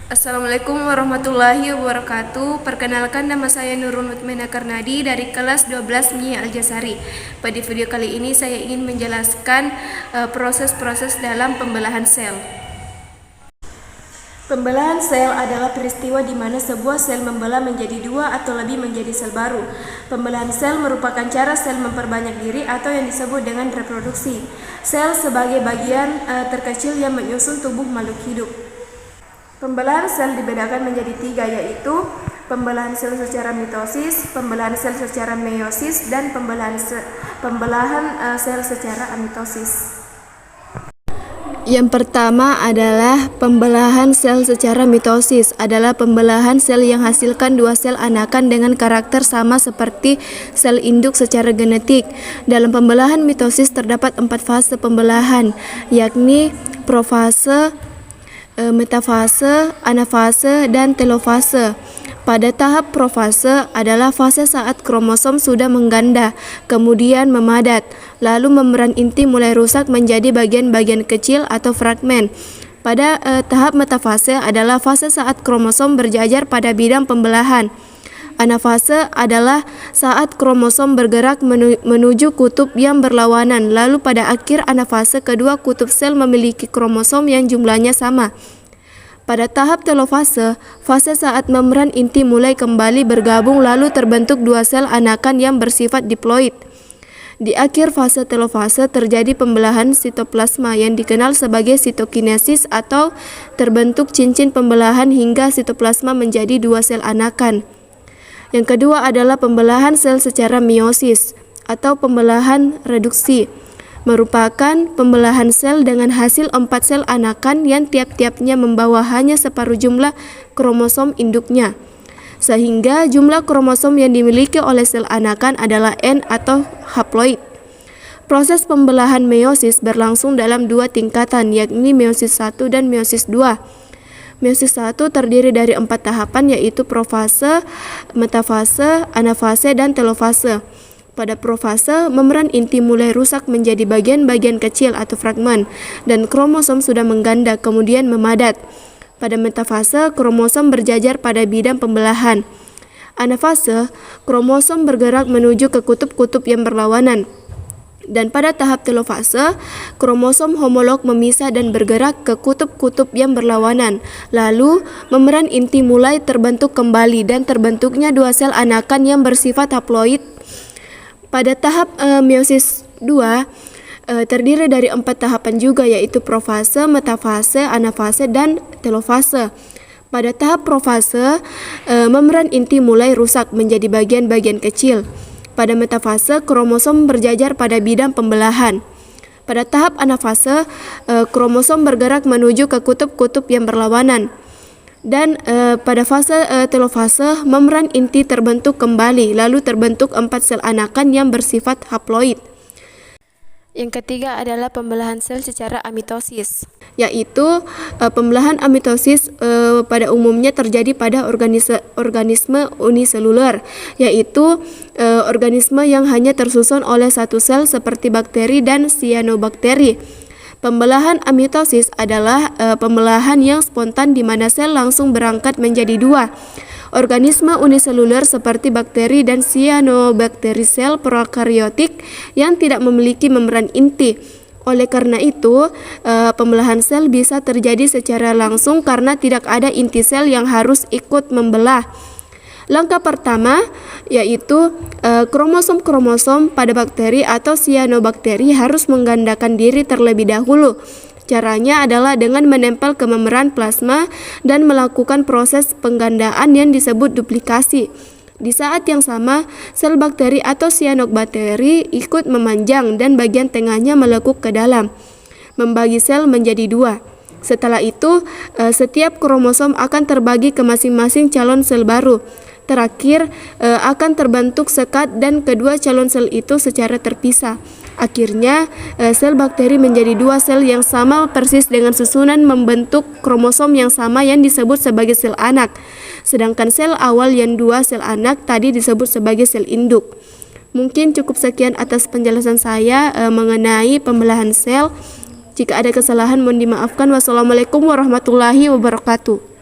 Assalamualaikum warahmatullahi wabarakatuh. Perkenalkan, nama saya Nurul Mutmainah Karnadi dari kelas 12 Nia Aljasari. Pada video kali ini saya ingin menjelaskan proses-proses dalam pembelahan sel. Pembelahan sel adalah peristiwa di mana sebuah sel membelah menjadi dua atau lebih menjadi sel baru. Pembelahan sel merupakan cara sel memperbanyak diri atau yang disebut dengan reproduksi. Sel sebagai bagian terkecil yang menyusun tubuh makhluk hidup. Pembelahan sel dibedakan menjadi tiga, yaitu pembelahan sel secara mitosis, pembelahan sel secara meiosis, dan pembelahan sel secara amitosis. Yang pertama adalah pembelahan sel secara mitosis, adalah pembelahan sel yang hasilkan dua sel anakan dengan karakter sama seperti sel induk secara genetik. Dalam pembelahan mitosis terdapat 4 fase pembelahan, yakni profase, metafase, anafase, dan telofase. Pada tahap profase adalah fase saat kromosom sudah mengganda, kemudian memadat, lalu membran inti mulai rusak menjadi bagian-bagian kecil atau fragmen. Pada tahap metafase adalah fase saat kromosom berjajar pada bidang pembelahan. Anafase adalah saat kromosom bergerak menuju kutub yang berlawanan, lalu pada akhir anafase kedua kutub sel memiliki kromosom yang jumlahnya sama. Pada tahap telofase, fase saat membran inti mulai kembali bergabung lalu terbentuk dua sel anakan yang bersifat diploid. Di akhir fase telofase terjadi pembelahan sitoplasma yang dikenal sebagai sitokinesis atau terbentuk cincin pembelahan hingga sitoplasma menjadi dua sel anakan. Yang kedua adalah pembelahan sel secara meiosis atau pembelahan reduksi, merupakan pembelahan sel dengan hasil 4 sel anakan yang tiap-tiapnya membawa hanya separuh jumlah kromosom induknya, sehingga jumlah kromosom yang dimiliki oleh sel anakan adalah N atau haploid. Proses pembelahan meiosis berlangsung dalam 2 tingkatan, yakni meiosis 1 dan meiosis 2. Meiosis 1 terdiri dari 4 tahapan, yaitu profase, metafase, anafase, dan telofase. Pada profase, membran inti mulai rusak menjadi bagian-bagian kecil atau fragmen, dan kromosom sudah mengganda kemudian memadat. Pada metafase, kromosom berjajar pada bidang pembelahan. Anafase, kromosom bergerak menuju ke kutub-kutub yang berlawanan. Dan pada tahap telofase, kromosom homolog memisah dan bergerak ke kutub-kutub yang berlawanan. Lalu, membran inti mulai terbentuk kembali dan terbentuknya dua sel anakan yang bersifat haploid. Pada tahap meiosis 2 terdiri dari 4 tahapan juga, yaitu profase, metafase, anafase, dan telofase. Pada tahap profase, membran inti mulai rusak menjadi bagian-bagian kecil. Pada metafase, kromosom berjajar pada bidang pembelahan. Pada tahap anafase, kromosom bergerak menuju ke kutub-kutub yang berlawanan. Dan pada fase telofase, membran inti terbentuk kembali, lalu terbentuk 4 sel anakan yang bersifat haploid. Yang ketiga adalah pembelahan sel secara amitosis, yaitu pembelahan amitosis pada umumnya terjadi pada organisme uniseluler, yaitu organisme yang hanya tersusun oleh satu sel seperti bakteri dan cyanobacteria. Pembelahan amitosis adalah pembelahan yang spontan di mana sel langsung berangkat menjadi dua. Organisme uniseluler seperti bakteri dan cyanobacteria sel prokaryotik yang tidak memiliki membran inti. Oleh karena itu, pembelahan sel bisa terjadi secara langsung karena tidak ada inti sel yang harus ikut membelah. Langkah pertama yaitu kromosom-kromosom pada bakteri atau cyanobacteria harus menggandakan diri terlebih dahulu. Caranya adalah dengan menempel ke membran plasma dan melakukan proses penggandaan yang disebut duplikasi. Di saat yang sama, sel bakteri atau cyanobacteria ikut memanjang dan bagian tengahnya melekuk ke dalam, membagi sel menjadi dua. Setelah itu, setiap kromosom akan terbagi ke masing-masing calon sel baru. Terakhir, akan terbentuk sekat dan kedua calon sel itu secara terpisah. Akhirnya, sel bakteri menjadi dua sel yang sama persis dengan susunan membentuk kromosom yang sama yang disebut sebagai sel anak. Sedangkan sel awal yang dua sel anak tadi disebut sebagai sel induk. Mungkin cukup sekian atas penjelasan saya mengenai pembelahan sel. Jika ada kesalahan mohon dimaafkan. Wassalamualaikum warahmatullahi wabarakatuh.